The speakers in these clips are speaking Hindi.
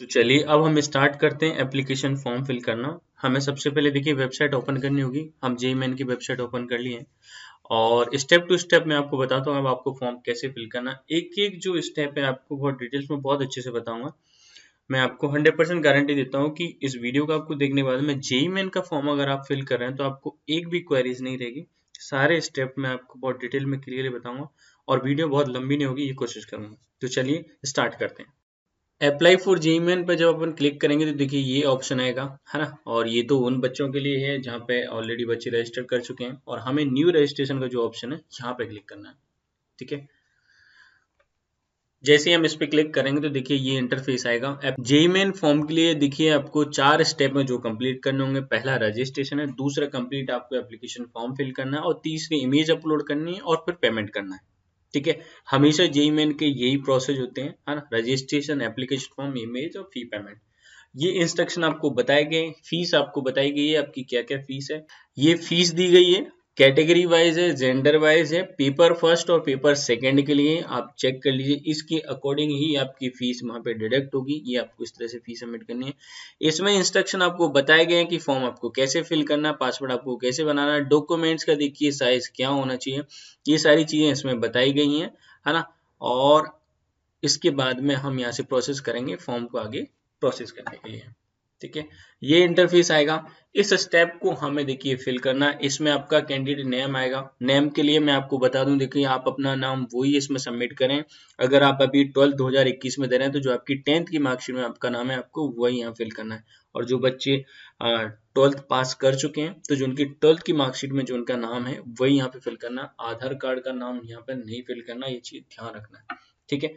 तो चलिए अब हम स्टार्ट करते हैं एप्लीकेशन फॉर्म फिल करना। हमें सबसे पहले देखिए वेबसाइट ओपन करनी होगी। हम जेईई मेन की वेबसाइट ओपन कर लिए हैं और स्टेप टू स्टेप मैं आपको बताता हूँ अब आपको फॉर्म कैसे फिल करना। एक एक जो स्टेप है आपको बहुत डिटेल्स में बहुत अच्छे से बताऊंगा। मैं आपको 100% गारंटी देता हूँ कि इस वीडियो को आपको देखने के बाद में जेईई मेन का फॉर्म अगर आप फिल कर रहे हैं तो आपको एक भी क्वेरीज नहीं रहेगी। सारे स्टेप मैं आपको बहुत डिटेल में क्लियरली बताऊंगा और वीडियो बहुत लंबी नहीं होगी, ये कोशिश करूंगा। तो चलिए स्टार्ट करते हैं। अप्लाई फॉर जेईई मेन पर जब अपन क्लिक करेंगे तो देखिए ये ऑप्शन आएगा, है ना। और ये तो उन बच्चों के लिए है जहाँ पे ऑलरेडी बच्चे रजिस्टर कर चुके हैं और हमें न्यू रजिस्ट्रेशन का जो ऑप्शन है यहाँ पे क्लिक करना है। ठीक है, जैसे ही हम इस पे क्लिक करेंगे तो देखिए ये इंटरफेस आएगा। जेईई मेन फॉर्म के लिए देखिए आपको 4 स्टेप में जो कंप्लीट करने होंगे। पहला रजिस्ट्रेशन है, दूसरा कंप्लीट आपको एप्लीकेशन फॉर्म फिल करना है और तीसरी इमेज अपलोड करनी है और फिर पेमेंट करना है। ठीक है, हमेशा जेईई मेन के यही प्रोसेस होते हैं, है ना। रजिस्ट्रेशन, एप्लीकेशन फॉर्म, इमेज और फी पेमेंट। ये इंस्ट्रक्शन आपको बताए गए। फीस आपको बताई गई है, आपकी क्या क्या फीस है। ये फीस दी गई है, कैटेगरी वाइज है, जेंडर वाइज है। पेपर फर्स्ट और पेपर सेकंड के लिए आप चेक कर लीजिए, इसके अकॉर्डिंग ही आपकी फीस वहां पे डिडक्ट होगी। ये आपको इस तरह से फीस सबमिट करनी है। इसमें इंस्ट्रक्शन आपको बताए गए हैं कि फॉर्म आपको कैसे फिल करना है, पासवर्ड आपको कैसे बनाना है, डॉक्यूमेंट्स का देखिए साइज क्या होना चाहिए। ये सारी चीजें इसमें बताई गई हैं, है ना। और इसके बाद में हम यहाँ से प्रोसेस करेंगे फॉर्म को आगे प्रोसेस करने के लिए। ठीक है, ये इंटरफेस आएगा। इस स्टेप को हमें देखिए फिल करना है। इसमें आपका कैंडिडेट नेम आएगा। नेम के लिए मैं आपको बता दूं, देखिए आप अपना नाम वही इसमें सबमिट करें। अगर आप अभी 12th 2021 में दे रहे हैं तो जो आपकी 10th की मार्कशीट में आपका नाम है आपको वही यहाँ फिल करना है। और जो बच्चे 12th पास कर चुके हैं तो जो उनकी 12th की मार्कशीट में जो उनका नाम है वही यहाँ पे फिल करना है। आधार कार्ड का नाम यहाँ पे नहीं फिल करना, ये चीज ध्यान रखना है। ठीक है,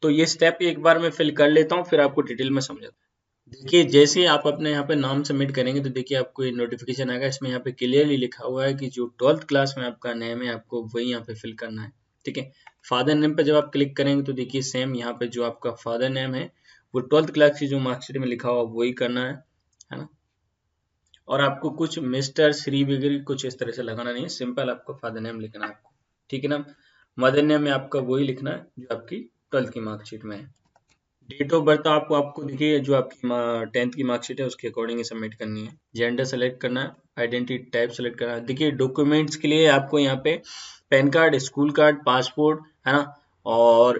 तो ये स्टेप एक बार मैं फिल कर लेता हूँ फिर आपको डिटेल में समझाता हूँ। देखिए जैसे ही आप अपने यहाँ पे नाम सबमिट करेंगे तो देखिए आपको ये नोटिफिकेशन आएगा। इसमें यहाँ पे क्लियरली लिखा हुआ है कि जो 12th क्लास में आपका नेम है आपको वही यहाँ पे फिल करना है। ठीक है, फादर नेम पे जब आप क्लिक करेंगे तो देखिए सेम यहाँ पे जो आपका फादर नेम है वो 12th क्लास की जो मार्कशीट में लिखा हुआ वही करना है ना। और आपको कुछ मिस्टर, श्री वगैरह कुछ इस तरह से लगाना नहीं है, सिंपल आपको फादर नेम लिखना है आपको। ठीक है ना, मदर नेम में आपका वही लिखना है जो आपकी 12th की मार्कशीट में है। डेट ऑफ बर्थ आपको आपको देखिए जो आपकी 10th की मार्कशीट है उसके अकॉर्डिंग ही सबमिट करनी है। जेंडर सेलेक्ट करना है, आइडेंटिटी टाइप सेलेक्ट करना है। देखिए डॉक्यूमेंट्स के लिए आपको यहाँ पे pan card, school card, passport, है ना। और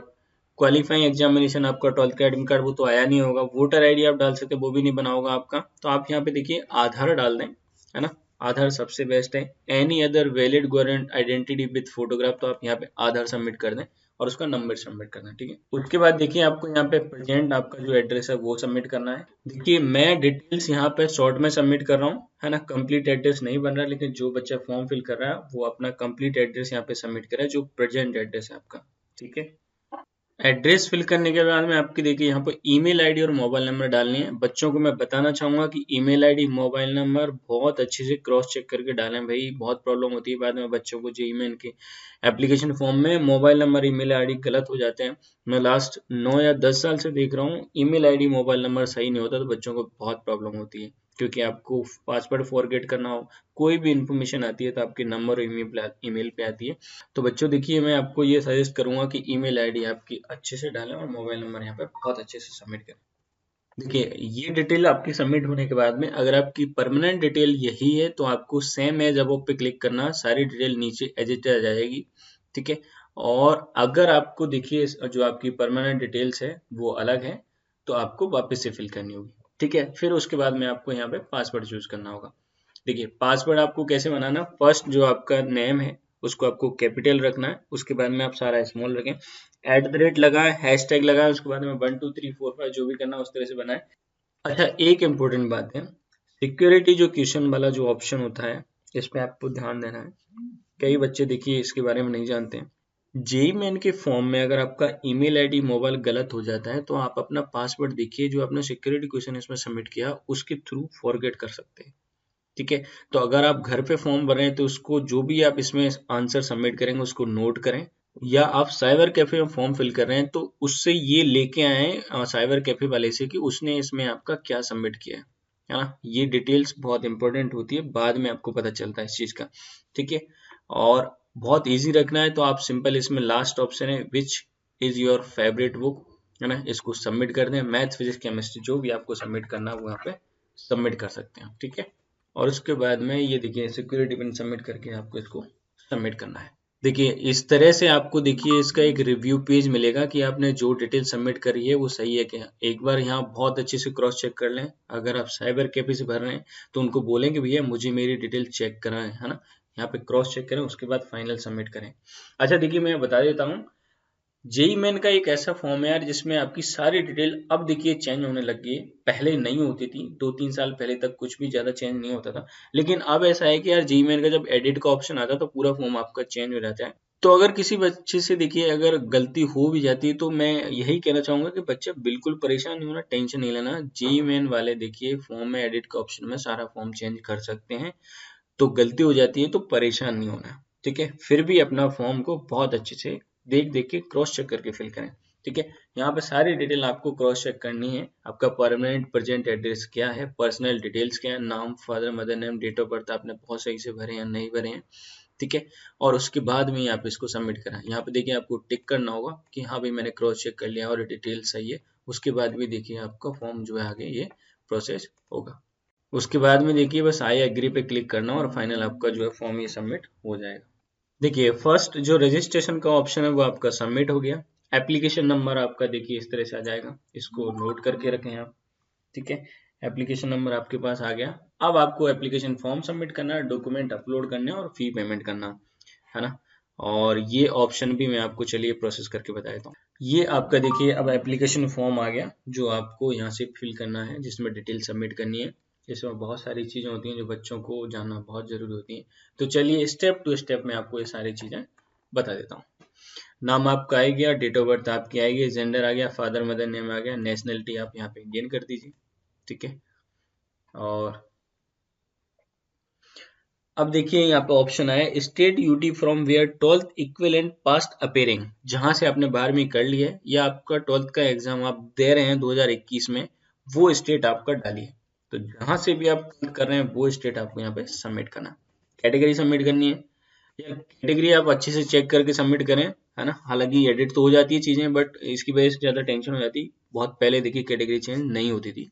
क्वालिफाइंग एग्जामिनेशन आपका 12th का एडमिट कार्ड वो तो आया नहीं होगा। वोटर आईडी आप डाल सकते हैं, वो भी नहीं बना होगा आपका। तो आप यहाँ पे देखिए आधार डाल दें, है ना। आधार सबसे बेस्ट है। Any other valid government identity with photograph, तो आप यहाँ पे आधार सबमिट कर दें और उसका नंबर सबमिट करना है। ठीक है, उसके बाद देखिए आपको यहाँ पे प्रेजेंट आपका जो एड्रेस है वो सबमिट करना है। देखिए मैं डिटेल्स यहाँ पे शॉर्ट में सबमिट कर रहा हूँ, है ना। कंप्लीट एड्रेस नहीं बन रहा, लेकिन जो बच्चा फॉर्म फिल कर रहा है वो अपना कंप्लीट एड्रेस यहाँ पे सबमिट करे जो प्रेजेंट एड्रेस है आपका। ठीक है, एड्रेस फिल करने के बाद में आपकी देखिए यहाँ पर ईमेल आईडी और मोबाइल नंबर डालनी है। बच्चों को मैं बताना चाहूंगा कि ईमेल आईडी, मोबाइल नंबर बहुत अच्छे से क्रॉस चेक करके डालें भाई। बहुत प्रॉब्लम होती है बाद में बच्चों को जेईई मेन के एप्लीकेशन फॉर्म में मोबाइल नंबर, ईमेल आईडी गलत हो जाते हैं। मैं लास्ट 9 या 10 साल से देख रहा हूँ ईमेल आईडी, मोबाइल नंबर सही नहीं होता तो बच्चों को बहुत प्रॉब्लम होती है। क्योंकि आपको पासवर्ड फॉरगेट करना हो, कोई भी इन्फॉर्मेशन आती है तो आपके नंबर और ईमेल पे आती है। तो बच्चों देखिए मैं आपको ये सजेस्ट करूंगा कि ईमेल आईडी आपकी अच्छे से डालें और मोबाइल नंबर यहाँ पे बहुत अच्छे से सबमिट करें। देखिए ये डिटेल आपकी सबमिट होने के बाद में अगर आपकी परमानेंट डिटेल यही है तो आपको सेम एज अबव पे क्लिक करना, सारी डिटेल नीचे एज इट इज आ जाएगी। ठीक है, और अगर आपको देखिए जो आपकी परमानेंट डिटेल्स है वो अलग है तो आपको वापस से फिल करनी होगी। ठीक है, फिर उसके बाद में आपको यहाँ पे पासवर्ड चूज करना होगा। देखिए पासवर्ड आपको कैसे बनाना, फर्स्ट जो आपका नेम है उसको आपको कैपिटल रखना है, उसके बाद में आप सारा स्मॉल रखें, @ लगाए, हैशटैग लगाए, उसके बाद में 1 2 3 4 5 जो भी करना उस तरह से बनाए। अच्छा एक इम्पोर्टेंट बात है, सिक्योरिटी जो क्वेश्चन वाला जो ऑप्शन होता है इस पे आपको ध्यान देना है। कई बच्चे देखिए इसके बारे में नहीं जानते हैं। जेईई मेन के फॉर्म में अगर आपका ईमेल आईडी, मोबाइल गलत हो जाता है तो आप अपना पासवर्ड देखिए जो आपने सिक्योरिटी क्वेश्चन इसमें सबमिट किया उसके थ्रू फॉरगेट कर सकते हैं। ठीक है, तो अगर आप घर पे फॉर्म भर रहे हैं तो उसको जो भी आप इसमें आंसर सबमिट करेंगे उसको नोट करें। या आप साइबर कैफे में फॉर्म फिल कर रहे हैं तो उससे ये लेके आए साइबर कैफे वाले से कि उसने इसमें आपका क्या सबमिट किया है ना। ये डिटेल्स बहुत इंपॉर्टेंट होती है, बाद में आपको पता चलता है इस चीज का। ठीक है, और बहुत इजी रखना है तो आप सिंपल इसमें लास्ट ऑप्शन है which is your favourite book, है ना, इसको सबमिट कर दें। मैथ फिजिक्स केमिस्ट्री जो भी आपको सबमिट करना है वो यहाँ पे सबमिट कर सकते हैं, ठीक है। और उसके बाद में ये देखिए सिक्योरिटी पिन सबमिट करके आपको इसको सबमिट करना है। देखिए इस तरह से आपको देखिए इसका एक रिव्यू पेज मिलेगा कि आपने जो डिटेल सबमिट करी है वो सही है क्या। एक बार यहाँ बहुत अच्छे से क्रॉस चेक कर लें। अगर आप साइबर कैफे से भर रहे हैं तो उनको बोलेंगे भैया मुझे मेरी डिटेल चेक कराएं, है ना, यहाँ पे क्रॉस चेक करें, उसके बाद फाइनल सबमिट करें। अच्छा देखिए मैं बता देता हूँ, जेई मेन का एक ऐसा फॉर्म है यार जिसमें आपकी सारी डिटेल अब देखिए चेंज होने लग गई है। पहले नहीं होती थी, 2-3 साल पहले तक कुछ भी ज्यादा चेंज नहीं होता था, लेकिन अब ऐसा है कि यार जेई मेन का जब एडिट का ऑप्शन आता है तो पूरा फॉर्म आपका चेंज हो जाता है। तो अगर किसी बच्चे से देखिए अगर गलती हो भी जाती है तो मैं यही कहना चाहूंगा कि बच्चा बिल्कुल परेशान नहीं होना, टेंशन नहीं लेना। जेई मेन वाले देखिए फॉर्म में एडिट का ऑप्शन में सारा फॉर्म चेंज कर सकते हैं, तो गलती हो जाती है तो परेशान नहीं होना, ठीक है। फिर भी अपना फॉर्म को बहुत अच्छे से देख देख के क्रॉस चेक करके फिल करें, ठीक है। यहाँ पे सारी डिटेल आपको क्रॉस चेक करनी है। आपका परमानेंट प्रेजेंट एड्रेस क्या है, पर्सनल डिटेल्स क्या है, नाम, father mother name, date of birth आपने बहुत सही से भरे या नहीं भरे हैं, ठीक है। और उसके बाद में आप इसको सबमिट करें। यहाँ पे देखिए आपको टिक करना होगा कि हाँ भाई मैंने क्रॉस चेक कर लिया और डिटेल सही है। उसके बाद भी देखिए आपका फॉर्म जो है आगे ये प्रोसेस होगा। उसके बाद में देखिए बस आई एग्री पे क्लिक करना और फाइनल आपका जो है फॉर्म ये सबमिट हो जाएगा। देखिए फर्स्ट जो रजिस्ट्रेशन का ऑप्शन है वो आपका सबमिट हो गया। एप्लीकेशन नंबर आपका देखिए इस तरह से आ जाएगा, इसको नोट करके रखें आप, ठीक है। एप्लीकेशन नंबर आपके पास आ गया। अब आपको एप्लीकेशन फॉर्म सबमिट करना है, डॉक्यूमेंट अपलोड करने हैं और फी पेमेंट करना है ना। और ये ऑप्शन भी मैं आपको चलिए प्रोसेस करके बता देता हूँ। ये आपका देखिए अब एप्लीकेशन फॉर्म आ गया जो आपको यहाँ से फिल करना है, जिसमें डिटेल सबमिट करनी है। इसमें बहुत सारी चीजें होती हैं जो बच्चों को जानना बहुत जरूरी होती है। तो चलिए स्टेप टू स्टेप मैं आपको ये सारी चीजें बता देता हूँ। नाम आपका आ गया, डेट ऑफ बर्थ आपकी आएगी, जेंडर आ गया, फादर मदर नेम आ गया, नेशनलिटी आप यहाँ पे इंडियन कर दीजिए, ठीक है। और अब देखिए यहाँ पे ऑप्शन आया state UT from where 12th equivalent past appearing, जहां से आपने 12वीं कर ली है या आपका 12th का एग्जाम आप दे रहे हैं 2021 में, वो स्टेट आपका डालिए। तो जहां से भी आप कर रहे हैं वो स्टेट आपको यहाँ पे सबमिट करना है। कैटेगरी सबमिट करनी है, या कैटेगरी आप अच्छे से चेक करके सबमिट करें, है ना। हालांकि एडिट तो हो जाती है चीजें, बट इसकी वजह से ज्यादा टेंशन हो जाती। बहुत पहले देखिए कैटेगरी चेंज नहीं होती थी।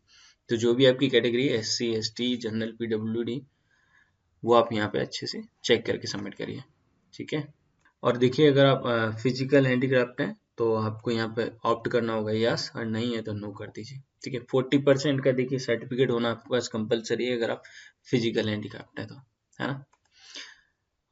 तो जो भी आपकी category SC ST general PWD वो आप यहाँ पे अच्छे से चेक करके सबमिट करिए, ठीक है। और देखिए अगर आप फिजिकल हैंडीक्राफ्ट हैं तो आपको यहाँ पे ऑप्ट करना होगा यस, और नहीं है तो नो कर दीजिए, ठीक है। 40% का देखिए सर्टिफिकेट होना आपके पास कंपलसरी है अगर आप फिजिकल हैंडीक्राफ्ट है तो, है ना।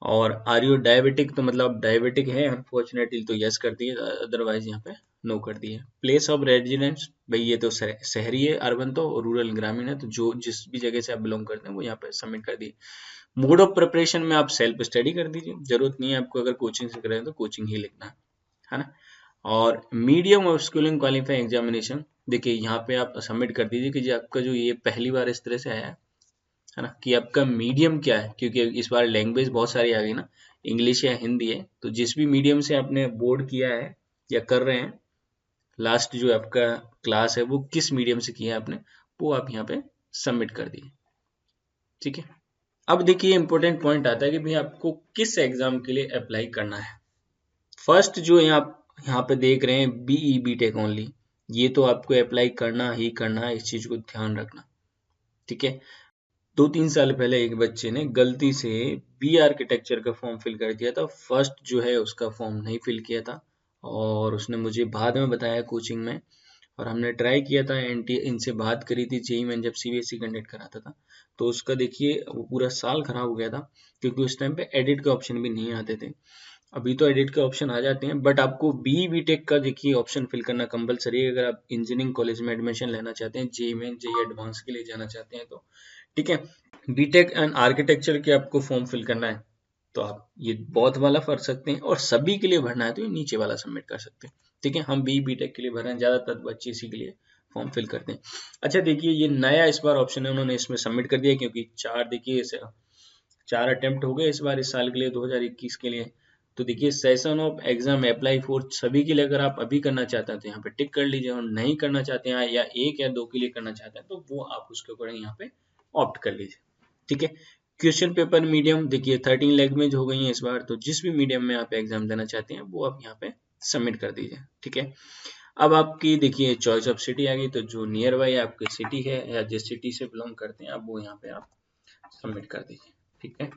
और आर यू डायबिटिक, तो मतलब डायबिटिक है अनफॉर्चुनेटली तो यस कर दिए, अदरवाइज यहाँ पे नो कर दिए। प्लेस ऑफ रेजिडेंस भाई ये तो शहरी है, अर्बन तो, रूरल ग्रामीण है, तो जो जिस भी जगह से आप बिलोंग करते हैं वो यहाँ पे सबमिट कर दिए। मोड ऑफ प्रिपरेशन में आप सेल्फ स्टडी कर दीजिए, जरूरत नहीं है आपको, अगर कोचिंग से करें तो कोचिंग ही लिखना है ना। और medium of schooling qualifying examination देखिए यहाँ पे आप सबमिट कर दीजिए कि जो आपका जो ये पहली बार इस तरह से आया है ना, कि आपका मीडियम क्या है, क्योंकि इस बार लैंग्वेज बहुत सारी आ गई ना, इंग्लिश या हिंदी है, तो जिस भी मीडियम से आपने बोर्ड किया है या कर रहे हैं, लास्ट जो आपका क्लास है वो किस मीडियम से किया है आपने, वो आप यहाँ पे सबमिट कर दीजिए, ठीक है। अब देखिए इंपॉर्टेंट पॉइंट आता है कि भाई आपको किस एग्जाम के लिए अप्लाई करना है। फर्स्ट जो यहाँ पे देख रहे हैं BE BTech ओनली, ये तो आपको अप्लाई करना ही करना है, इस चीज को ध्यान रखना, ठीक है। 2-3 साल पहले एक बच्चे ने गलती से बी आर्किटेक्चर का फॉर्म फिल कर दिया था, फर्स्ट जो है उसका फॉर्म नहीं फिल किया था, और उसने मुझे बाद में बताया कोचिंग में, और हमने ट्राई किया था, एनटी इनसे बात करी थी जेई में जब CBSE कंडक्ट कराता था, तो उसका देखिए वो पूरा साल खराब हो गया था, क्योंकि उस टाइम पे एडिट के ऑप्शन भी नहीं आते थे। अभी तो एडिट के ऑप्शन आ जाते हैं, बट आपको BE BTech का देखिए ऑप्शन फिल करना कंपलसरी है अगर आप इंजीनियरिंग कॉलेज में एडमिशन लेना चाहते हैं, जेई में जेई एडवांस के लिए जाना चाहते हैं तो, ठीक है। बीटेक एंड आर्किटेक्चर के आपको फॉर्म फिल करना है तो आप ये बहुत वाला भर सकते हैं, और सभी के लिए भरना है तो ये नीचे वाला सबमिट कर सकते हैं, ठीक है। हम BTech के लिए भर रहे हैं, ज्यादातर बच्चे इसी के लिए फॉर्म फिल करते हैं। अच्छा देखिए ये नया इस बार ऑप्शन है, उन्होंने इसमें सबमिट कर दिया, क्योंकि देखिए 4 अटेम्प्ट हो गए इस बार, इस साल के लिए 2021 के लिए। तो देखिए session of exam apply for सभी के लिए अगर आप अभी करना चाहते हैं तो यहाँ पे टिक कर लीजिए, और नहीं करना चाहते हैं या 1 या 2 के लिए करना चाहते हैं तो वो आप उसके ऊपर यहाँ पे ऑप्ट कर लीजिए, ठीक है। क्वेश्चन पेपर मीडियम देखिए 13 लैंग्वेज हो गई है इस बार, तो जिस भी मीडियम में आप एग्जाम देना चाहते हैं वो आप यहाँ पे सबमिट कर दीजिए, ठीक है। अब आपकी देखिए चॉइस ऑफ सिटी आ गई, तो जो नियर बाई आपकी सिटी है या जिस सिटी से बिलोंग करते हैं आप, वो यहाँ पे आप सबमिट कर दीजिए। ठीक है,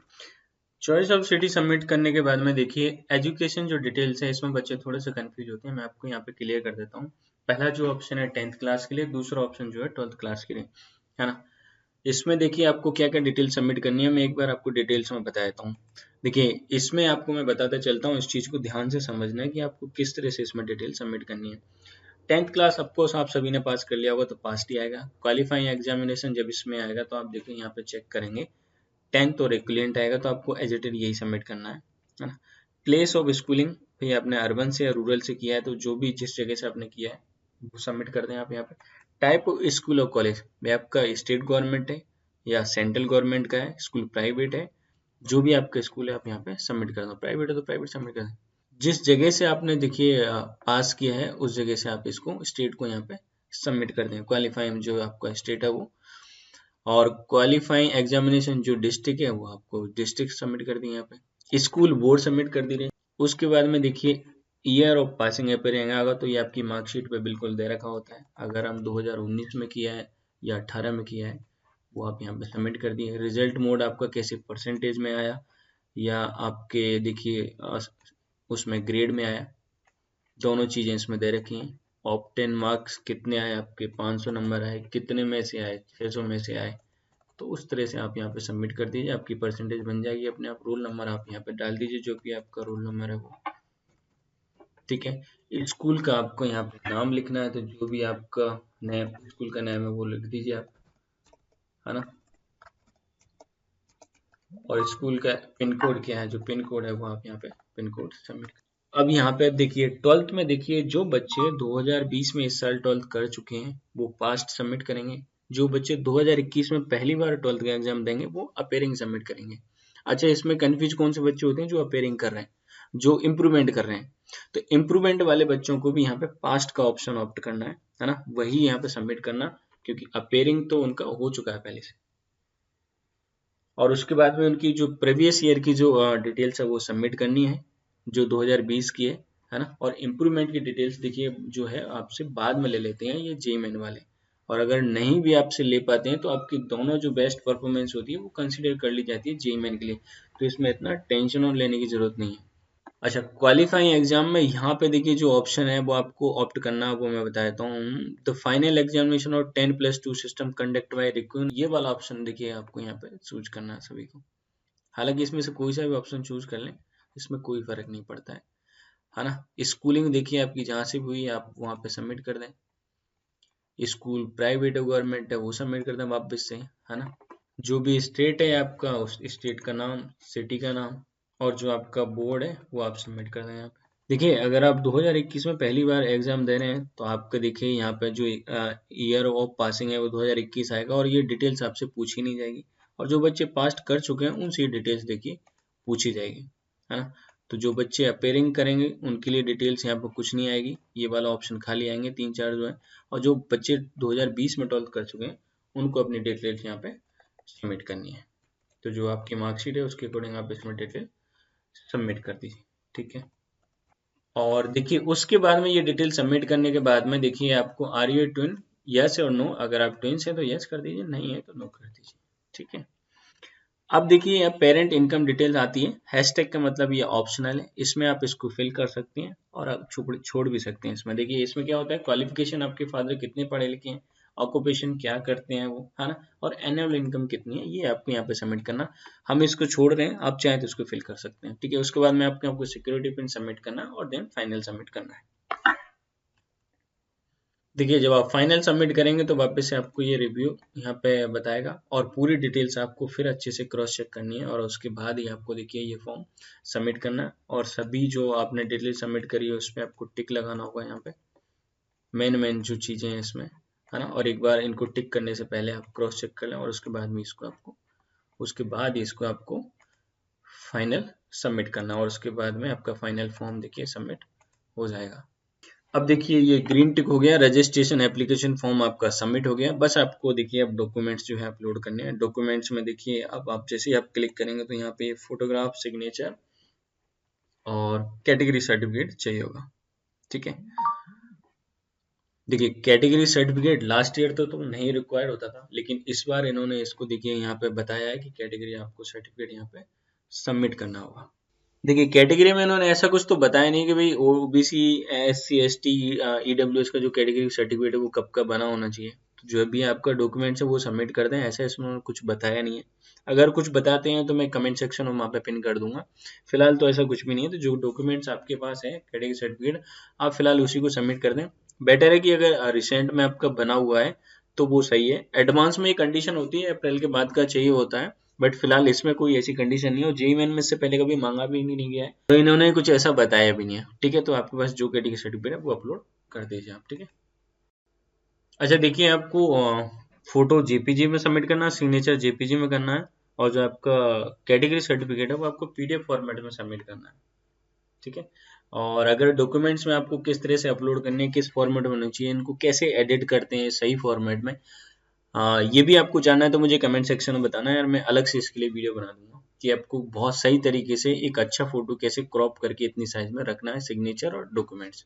चॉइस ऑफ सिटी सबमिट करने के बाद में देखिए एजुकेशन जो डिटेल्स है, इसमें बच्चे थोड़े से कंफ्यूज होते हैं, मैं आपको यहाँ पे क्लियर कर देता हूँ। पहला जो ऑप्शन है 10th क्लास के लिए, दूसरा ऑप्शन जो है 12th क्लास के लिए, है ना। इसमें देखिए आपको क्या क्या डिटेल सबमिट करनी है, मैं एक बार आपको डिटेल्स में बता देता हूँ। देखिए इसमें आपको मैं बताता चलता हूँ, इस चीज़ को ध्यान से समझना है कि आपको किस तरह से इसमें डिटेल सबमिट करनी है। 10th क्लास ऑफकोर्स आप सभी ने पास कर लिया होगा, तो पास ही आएगा। क्वालिफाइंग एग्जामिनेशन जब इसमें आएगा तो आप देखिए यहाँ पे चेक करेंगे 10th और इक्विवेलेंट आएगा, तो आपको एज इट इज यही सबमिट करना है ना। प्लेस ऑफ स्कूलिंग भाई आपने अर्बन से या रूरल से किया है, तो जो भी जिस जगह से आपने किया है वो सबमिट कर दें आप यहाँ पे। टाइप ऑफ स्कूल और कॉलेज भाई आपका स्टेट गवर्नमेंट है या सेंट्रल गवर्नमेंट का है, स्कूल प्राइवेट है, जो भी आपका स्कूल है आप यहाँ पे सबमिट कर दो। प्राइवेट है तो प्राइवेट सबमिट कर दें। जिस जगह से आपने देखिए पास किया है उस जगह से आप इसको स्टेट को यहाँ पे सबमिट कर दें। क्वालिफाइंग जो आपका स्टेट है वो, और क्वालिफाइंग एग्जामिनेशन जो डिस्ट्रिक्ट है वो आपको डिस्ट्रिक्ट सबमिट कर दी यहाँ पे। स्कूल बोर्ड सबमिट कर दी रही। उसके बाद में देखिए ईयर ऑफ पासिंग अपेयरिंग आएगा, तो ये आपकी मार्कशीट पे बिल्कुल दे रखा होता है। अगर हम 2019 में किया है या 18 में किया है वो आप यहाँ पे सबमिट कर दिए। रिजल्ट मोड आपका कैसे परसेंटेज में आया या आपके देखिए उसमें ग्रेड में आया, दोनों चीज़ें इसमें दे रखी हैं। ऑप्टेन मार्क्स कितने आए आपके, 500 नंबर आए, कितने में से आए, 600 में से आए, तो उस तरह से आप यहाँ पे सबमिट कर दीजिए, आपकी परसेंटेज बन जाएगी अपने आप। रोल नंबर आप यहाँ पे डाल दीजिए, जो भी आपका रोल नंबर है वो। ठीक है, स्कूल का आपको यहाँ पे नाम लिखना है, तो जो भी आपका नया स्कूल का नाम है वो लिख दीजिए आप, है ना। और स्कूल का पिन कोड क्या है, जो पिन कोड है वो आप यहाँ पे पिन कोड सबमिट। अब यहाँ पे देखिए 12th में देखिए जो बच्चे 2020 में इस साल 12th कर चुके हैं वो पास्ट सबमिट करेंगे। जो बच्चे 2021 में पहली बार 12th का एग्जाम देंगे वो अपेयरिंग सबमिट करेंगे। अच्छा, इसमें कंफ्यूज कौन से बच्चे होते हैं, जो अपेयरिंग कर रहे हैं, जो इम्प्रूवमेंट कर रहे हैं। तो इम्प्रूवमेंट वाले बच्चों को भी यहाँ पे पास्ट का ऑप्शन ऑप्ट करना है ना, वही यहाँ पे सबमिट करना, क्योंकि अपेयरिंग तो उनका हो चुका है पहले से। और उसके बाद में उनकी जो प्रीवियस ईयर की जो डिटेल्स है वो सबमिट करनी है, जो 2020 की है ना। और इम्प्रूवमेंट की डिटेल्स देखिए जो है आपसे बाद में ले लेते हैं ये जेईई वाले, और अगर नहीं भी आपसे ले पाते हैं तो आपकी दोनों जो बेस्ट परफॉर्मेंस होती है वो कंसिडर कर ली जाती है जेईई के लिए, तो इसमें इतना टेंशन लेने की जरूरत नहीं है। अच्छा, क्वालिफाइंग एग्जाम में यहाँ पे देखिए जो ऑप्शन है वो आपको ऑप्ट करना है, वो मैं बता देता हूँ। द फाइनल एग्जामिनेशन और 10+2 सिस्टम कंडक्ट बाय रिक्यून, ये वाला ऑप्शन देखिए आपको यहाँ पे चूज करना है सभी को। हालांकि इसमें से कोई सा भी ऑप्शन चूज कर लें, इसमें कोई फर्क नहीं पड़ता है ना। स्कूलिंग देखिए आपकी जहाँ से भी हुई है आप वहाँ पे सबमिट कर दें। स्कूल प्राइवेट है गवर्नमेंट है वो सबमिट कर दें वापस से, है ना। जो भी स्टेट है आपका उस स्टेट का नाम, सिटी का नाम, और जो आपका बोर्ड है वो आप सबमिट कर दें यहाँ पे। देखिए अगर आप 2021 में पहली बार एग्जाम दे रहे हैं तो आपका देखिए यहाँ पे जो ईयर ऑफ पासिंग है वो 2021 आएगा, और ये डिटेल्स आपसे पूछी नहीं जाएगी। और जो बच्चे पास कर चुके हैं उनसे डिटेल्स देखिए पूछी जाएगी, है ना। तो जो बच्चे अपेयरिंग करेंगे उनके लिए डिटेल्स यहाँ पर कुछ नहीं आएगी, ये वाला ऑप्शन खाली आएंगे 3-4 जो है। और जो बच्चे 2020 में 12th कर चुके हैं उनको अपनी डिटेल्स यहाँ पे सबमिट करनी है। तो जो आपकी मार्कशीट है उसके अकॉर्डिंग आप इसमें डिटेल सबमिट कर दीजिए। ठीक है, और देखिए उसके बाद में ये डिटेल सबमिट करने के बाद में देखिए आपको आर यू ट्विन, यस और नो। अगर आप ट्विन्स हैं तो यस कर दीजिए, नहीं है तो नो कर दीजिए। ठीक है, अब देखिए यहाँ पेरेंट इनकम डिटेल्स आती है। हैशटैग का मतलब ये ऑप्शनल है, इसमें आप इसको फिल कर सकते हैं और आप छोड़ भी सकते हैं। इसमें देखिए इसमें क्या होता है, क्वालिफिकेशन आपके फादर कितने पढ़े लिखे हैं, ऑक्यूपेशन क्या करते हैं वो, है ना, और एनुअल इनकम कितनी है, ये आपको यहाँ पे सबमिट करना। हम इसको छोड़ रहे हैं, आप चाहें तो इसको फिल कर सकते हैं। ठीक है, उसके बाद में आपको सिक्योरिटी पिन सबमिट करना और देन फाइनल सबमिट करना है। देखिए जब आप फाइनल सबमिट करेंगे तो वापस से आपको ये रिव्यू यहाँ पे बताएगा, और पूरी डिटेल्स आपको फिर अच्छे से क्रॉस चेक करनी है, और उसके बाद ही आपको देखिए ये फॉर्म सबमिट करना। और सभी जो आपने डिटेल सबमिट करी है उस पर आपको टिक लगाना होगा यहाँ पे, मेन जो चीज़ें हैं इसमें, है ना। और एक बार इनको टिक करने से पहले आप क्रॉस चेक कर लें, और उसके बाद में उसके बाद ही इसको आपको फाइनल सबमिट करना, और उसके बाद में आपका फाइनल फॉर्म देखिए सबमिट हो जाएगा। अब देखिए ये ग्रीन टिक हो गया, रजिस्ट्रेशन एप्लीकेशन फॉर्म आपका सबमिट हो गया। बस आपको देखिए अब डॉक्यूमेंट्स जो है अपलोड करने हैं। डॉक्यूमेंट्स में देखिए अब आप जैसे ही आप क्लिक करेंगे तो यहाँ पे फोटोग्राफ, सिग्नेचर और कैटेगरी सर्टिफिकेट चाहिए होगा। ठीक है, देखिए कैटेगरी सर्टिफिकेट लास्ट ईयर तो नहीं रिक्वायर्ड होता था, लेकिन इस बार इन्होंने इसको देखिए यहाँ पे बताया है कि कैटेगरी आपको सर्टिफिकेट यहाँ पे सबमिट करना होगा। देखिए कैटेगरी में इन्होंने ऐसा कुछ तो बताया नहीं कि भाई ओबीसी, SC ST, EWS का जो कैटेगरी सर्टिफिकेट है वो कब का बना होना चाहिए। तो जो भी आपका डॉक्यूमेंट्स है वो सबमिट कर दें, ऐसा इसमें उन्होंने कुछ बताया नहीं है। अगर कुछ बताते हैं तो मैं कमेंट सेक्शन में वहाँ पे पिन कर दूंगा। फिलहाल तो ऐसा कुछ भी नहीं है। तो जो डॉक्यूमेंट्स आपके पास है कैटेगरी सर्टिफिकेट, आप फिलहाल उसी को सबमिट कर दें। बेटर है कि अगर रिसेंट में आपका बना हुआ है तो वो सही है। एडवांस में एक कंडीशन होती है अप्रैल के बाद का चाहिए होता है, बट फिलहाल इसमें कोई ऐसी कंडीशन नहीं है, और जेईई मेन में इससे पहले कभी मांगा भी नहीं गया है, तो इन्होंने कुछ ऐसा बताया भी नहीं है। ठीक है, तो आपके पास जो कैटेगरी सर्टिफिकेट है वो अपलोड कर दीजिए आप। ठीक है, अच्छा देखिए आपको फोटो जेपीजी में सबमिट करना है, सिग्नेचर जेपीजी में करना है, और जो आपका कैटेगरी सर्टिफिकेट है वो आपको पीडीएफ फॉर्मेट में सबमिट करना है। ठीक है, और अगर डॉक्यूमेंट्स में आपको किस तरह से अपलोड करने हैं, किस फॉर्मेट में होना चाहिए, इनको कैसे एडिट करते हैं सही फॉर्मेट में, ये भी आपको जानना है तो मुझे कमेंट सेक्शन में बताना है यार, मैं अलग से इसके लिए वीडियो बना दूंगा कि आपको बहुत सही तरीके से एक अच्छा फोटो कैसे क्रॉप करके इतनी साइज में रखना है, सिग्नेचर और डॉक्यूमेंट्स,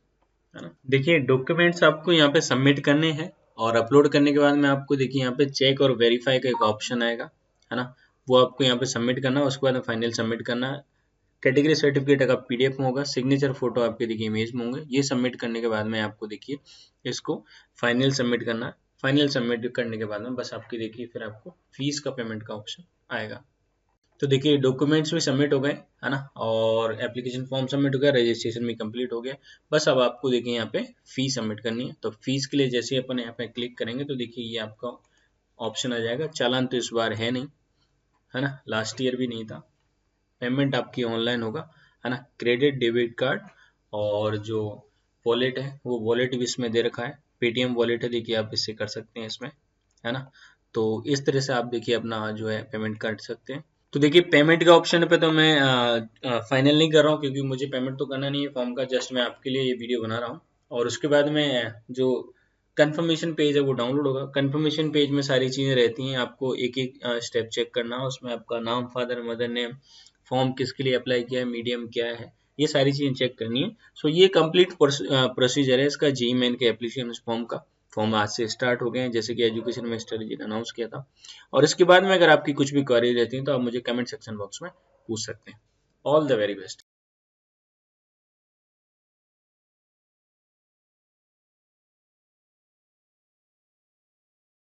है ना। देखिए डॉक्यूमेंट्स आपको यहाँ पे सबमिट करने हैं, और अपलोड करने के बाद में आपको देखिए यहाँ पे चेक और वेरीफाई का एक ऑप्शन आएगा, है ना। वो आपको यहाँ पे सबमिट करना है, उसके बाद फाइनल सबमिट करना है। कैटेगरी सर्टिफिकेट अगर पीडीएफ में होगा, सिग्नेचर फोटो आपके देखिए इमेज में होंगे। ये सबमिट करने के बाद में आपको देखिए इसको फाइनल सबमिट करना है। फाइनल सबमिट करने के बाद में बस आपकी देखिए फिर आपको फीस का पेमेंट का ऑप्शन आएगा। तो देखिए डॉक्यूमेंट्स भी सबमिट हो गए, है ना, और एप्लीकेशन फॉर्म सबमिट हो गया, रजिस्ट्रेशन भी कंप्लीट हो गया। बस अब आपको देखिए यहाँ पे फीस सबमिट करनी है। तो फीस के लिए जैसे अपन यहाँ पे क्लिक करेंगे तो देखिए ये आपका ऑप्शन आ जाएगा। चालान तो इस बार है नहीं, है ना, लास्ट ईयर भी नहीं था। पेमेंट आपकी ऑनलाइन होगा, है ना, क्रेडिट डेबिट कार्ड, और जो वॉलेट है वो वॉलेट भी इसमें दे रखा है, पेटीएम वॉलेट है, देखिए आप इससे कर सकते हैं इसमें, है ना। तो इस तरह से आप देखिए अपना जो है पेमेंट कर सकते हैं। तो देखिए पेमेंट का ऑप्शन पे तो मैं फाइनल नहीं कर रहा हूँ, क्योंकि मुझे पेमेंट तो करना नहीं है फॉर्म का, जस्ट मैं आपके लिए ये वीडियो बना रहा हूँ। और उसके बाद में जो कंफर्मेशन पेज है वो डाउनलोड होगा। कंफर्मेशन पेज में सारी चीज़ें रहती हैं, आपको एक एक स्टेप चेक करना है। उसमें आपका नाम, फादर मदर नेम, फॉर्म किसके लिए अप्लाई किया है, मीडियम क्या है, ये सारी चीज़ें चेक करनी है। सो ये कंप्लीट प्रोसीजर है इसका जेईई मेन के एप्लीकेशन फॉर्म का। फॉर्म आज से स्टार्ट हो गए हैं, जैसे कि एजुकेशन मिनिस्टर जी ने अनाउंस किया था। और इसके बाद में अगर आपकी कुछ भी क्वेरी रहती है तो आप मुझे कमेंट सेक्शन बॉक्स में पूछ सकते हैं। All the very best.